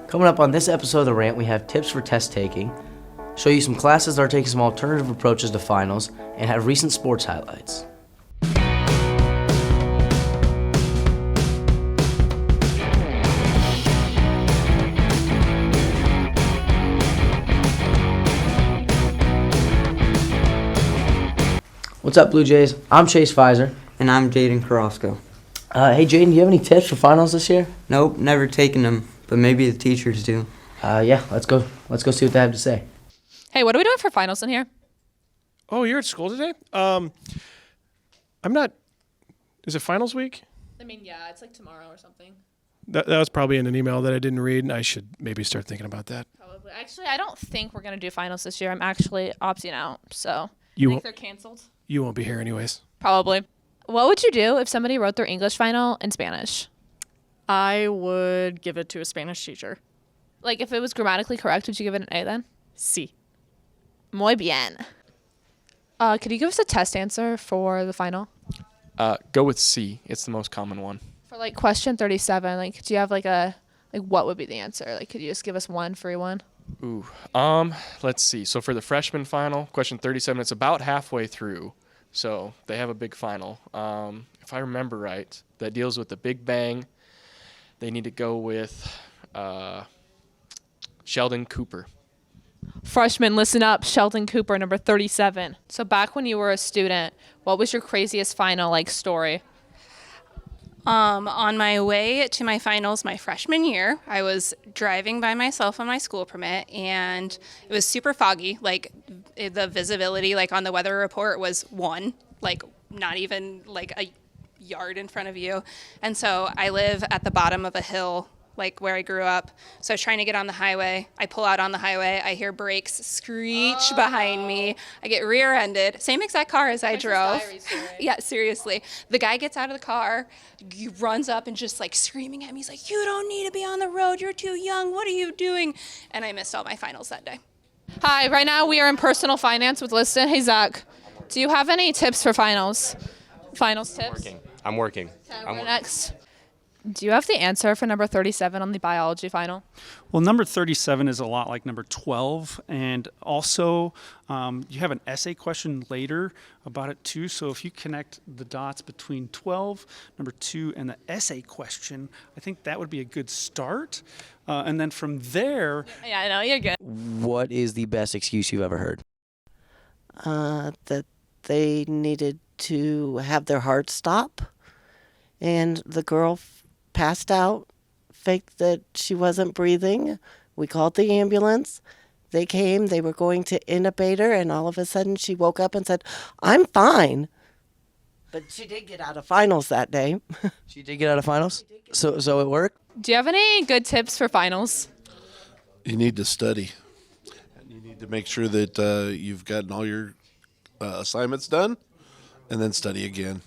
Coming up on this episode of The Rant, we have tips for test taking, show you some classes that are taking some alternative approaches to finals, and have recent sports highlights. What's up, Blue Jays? I'm Chase Pfizer. And I'm Jaden Carrasco. Hey, Jaden, do you have any tips for finals this year? Nope, never taken them, but maybe the teachers do. Yeah, let's go see what they have to say. Hey, what are we doing for finals in here? Oh, you're at school today? I'm not. Is it finals week? I mean, yeah, it's like tomorrow or something. That was probably in an email that I didn't read, and I should maybe start thinking about that. Probably. Actually, I don't think we're going to do finals this year. I'm actually opting out, so I think they're canceled. You won't be here anyways. Probably. What would you do if somebody wrote their English final in Spanish? I would give it to a Spanish teacher. Like, if it was grammatically correct, would you give it an A then? Sí. Muy bien. Could you give us a test answer for the final? Go with C. It's the most common one. For, like, question 37, like, do you have, what would be the answer? Like, could you just give us one free one? Ooh. Let's see. So for the freshman final, question 37, it's about halfway through. So they have a big final. If I remember right, that deals with the Big Bang. They need to go with Sheldon Cooper. Freshman, listen up. Sheldon Cooper, number 37. So back when you were a student, what was your craziest final, story? On my way to my finals my freshman year, I was driving by myself on my school permit, and it was super foggy. Like, the visibility, on the weather report, was 1, not even, a yard in front of you. And so I live at the bottom of a hill, where I grew up. So I was trying to get on the highway. I pull out on the highway. I hear brakes screech behind me. I get rear-ended. Same exact car as I drove. Yeah, seriously. The guy gets out of the car, runs up and just screaming at me. He's like, "You don't need to be on the road. You're too young. What are you doing?" And I missed all my finals that day. Hi, right now we are in personal finance with Liston. Hey, Zach, do you have any tips for finals? Finals tips? I'm working. Okay, next. Do you have the answer for number 37 on the biology final? Well, number 37 is a lot like number 12, and also you have an essay question later about it too, so if you connect the dots between 12, number 2, and the essay question, I think that would be a good start, and then from there... Yeah, I know, you're good. What is the best excuse you've ever heard? That they needed to have their heart stop, and the girl passed out, faked that she wasn't breathing. We called the ambulance. They came. They were going to intubate her, and all of a sudden she woke up and said, "I'm fine." But she did get out of finals that day. She did get out of finals? So it worked? Do you have any good tips for finals? You need to study. You need to make sure that you've gotten all your assignments done, and then study again.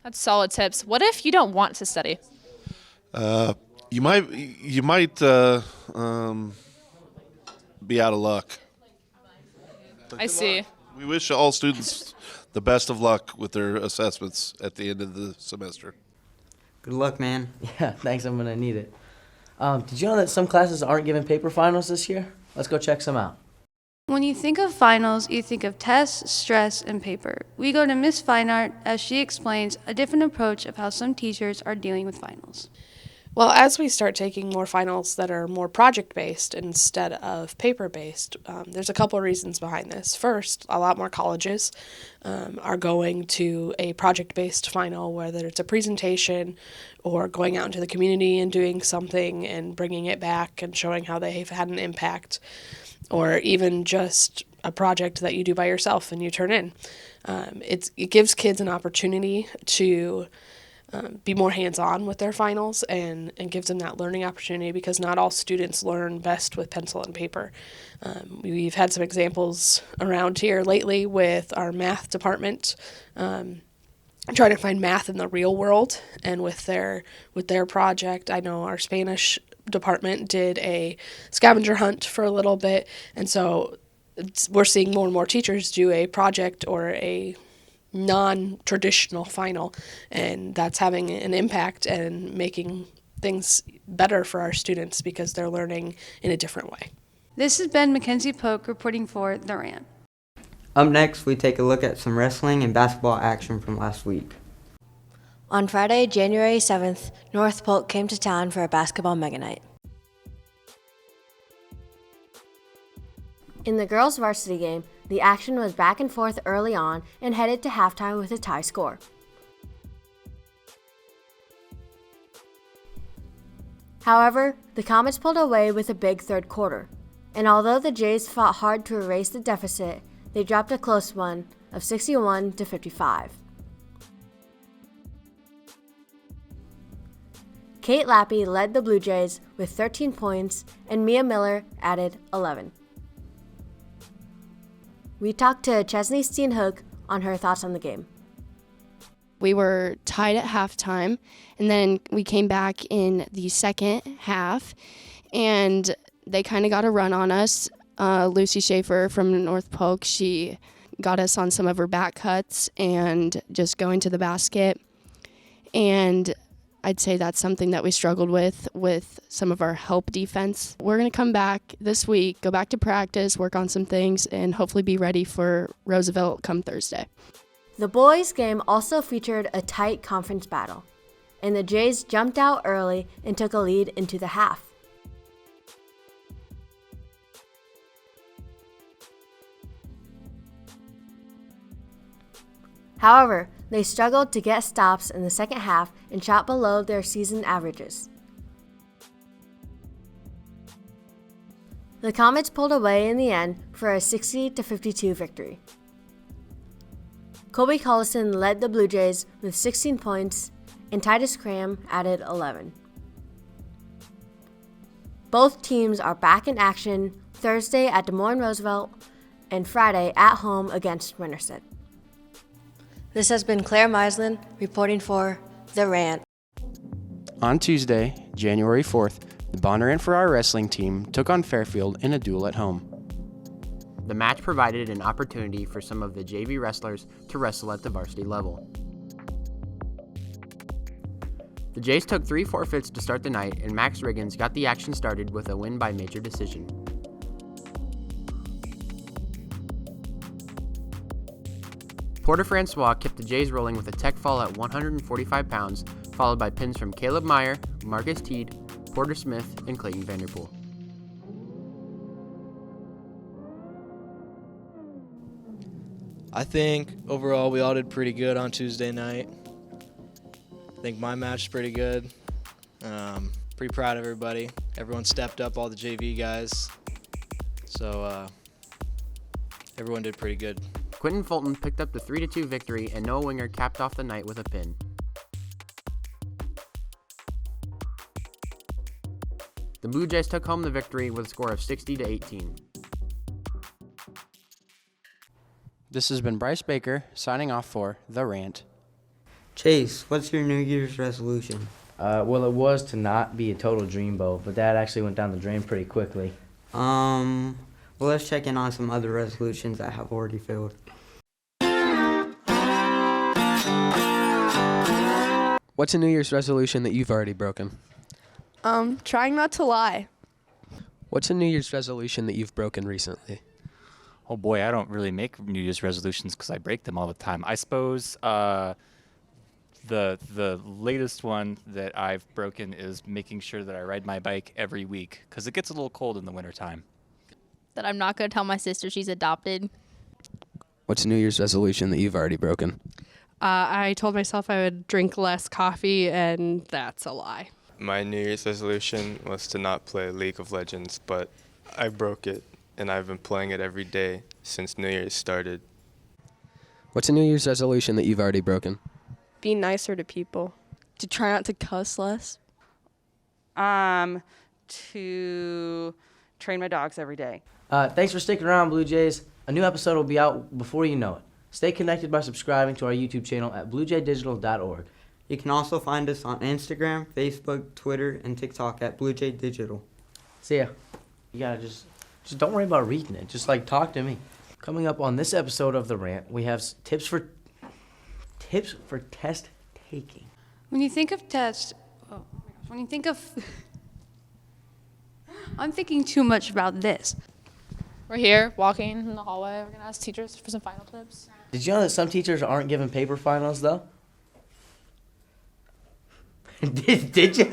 That's solid tips. What if you don't want to study? You might be out of luck. I see. We wish all students the best of luck with their assessments at the end of the semester. Good luck, man. Yeah, thanks. I'm going to need it. Did you know that some classes aren't giving paper finals this year? Let's go check some out. When you think of finals, you think of tests, stress, and paper. We go to Miss Fine Art as she explains a different approach of how some teachers are dealing with finals. Well, as we start taking more finals that are more project-based instead of paper-based, there's a couple of reasons behind this. First, a lot more colleges are going to a project-based final, whether it's a presentation or going out into the community and doing something and bringing it back and showing how they've had an impact, or even just a project that you do by yourself and you turn in. It gives kids an opportunity to be more hands-on with their finals and gives them that learning opportunity, because not all students learn best with pencil and paper. We've had some examples around here lately with our math department trying to find math in the real world, and with their project. I know our Spanish department did a scavenger hunt for a little bit, and so we're seeing more and more teachers do a project or a non-traditional final, and that's having an impact and making things better for our students because they're learning in a different way. This has been Mackenzie Polk reporting for The Rant. Up next, we take a look at some wrestling and basketball action from last week. On Friday, January 7th, North Polk came to town for a basketball mega night. In the girls' varsity game, the action was back and forth early on and headed to halftime with a tie score. However, the Comets pulled away with a big third quarter, and although the Jays fought hard to erase the deficit, they dropped a close one of 61-55. Kate Lappy led the Blue Jays with 13 points, and Mia Miller added 11. We talked to Chesney Steenhook on her thoughts on the game. We were tied at halftime, and then we came back in the second half, and they kind of got a run on us. Lucy Schaefer from North Polk, she got us on some of her back cuts and just going to the basket. And I'd say that's something that we struggled with some of our help defense. We're going to come back this week, go back to practice, work on some things, and hopefully be ready for Roosevelt come Thursday. The boys' game also featured a tight conference battle, and the Jays jumped out early and took a lead into the half. However, they struggled to get stops in the second half and shot below their season averages. The Comets pulled away in the end for a 60-52 victory. Colby Collison led the Blue Jays with 16 points, and Titus Cram added 11. Both teams are back in action Thursday at Des Moines Roosevelt and Friday at home against Winterset. This has been Claire Meislin reporting for The Rant. On Tuesday, January 4th, the Bonner and Farrar wrestling team took on Fairfield in a duel at home. The match provided an opportunity for some of the JV wrestlers to wrestle at the varsity level. The Jays took 3 forfeits to start the night, and Max Riggins got the action started with a win by major decision. Porter Francois kept the Jays rolling with a tech fall at 145 pounds, followed by pins from Caleb Meyer, Marcus Teed, Porter Smith, and Clayton Vanderpool. I think overall we all did pretty good on Tuesday night. I think my match is pretty good. Pretty proud of everybody. Everyone stepped up, all the JV guys. So everyone did pretty good. Quentin Fulton picked up the 3-2 victory, and Noah Winger capped off the night with a pin. The Blue Jays took home the victory with a score of 60-18. This has been Bryce Baker signing off for The Rant. Chase, what's your New Year's resolution? Well, it was to not be a total dreamboat, but that actually went down the drain pretty quickly. Well, let's check in on some other resolutions that have already failed. What's a New Year's resolution that you've already broken? Trying not to lie. What's a New Year's resolution that you've broken recently? Oh boy, I don't really make New Year's resolutions because I break them all the time. I suppose the latest one that I've broken is making sure that I ride my bike every week because it gets a little cold in the wintertime. That I'm not going to tell my sister she's adopted. What's a New Year's resolution that you've already broken? I told myself I would drink less coffee, and that's a lie. My New Year's resolution was to not play League of Legends, but I broke it, and I've been playing it every day since New Year's started. What's a New Year's resolution that you've already broken? Be nicer to people. To try not to cuss less. To train my dogs every day. Thanks for sticking around, Blue Jays. A new episode will be out before you know it. Stay connected by subscribing to our YouTube channel at bluejaydigital.org. You can also find us on Instagram, Facebook, Twitter, and TikTok at BlueJayDigital. See ya. You gotta just don't worry about reading it. Just talk to me. Coming up on this episode of The Rant, we have tips for test taking. When you think of tests, When you think of, I'm thinking too much about this. We're here walking in the hallway. We're gonna ask teachers for some final tips. Did you know that some teachers aren't giving paper finals though? Did you?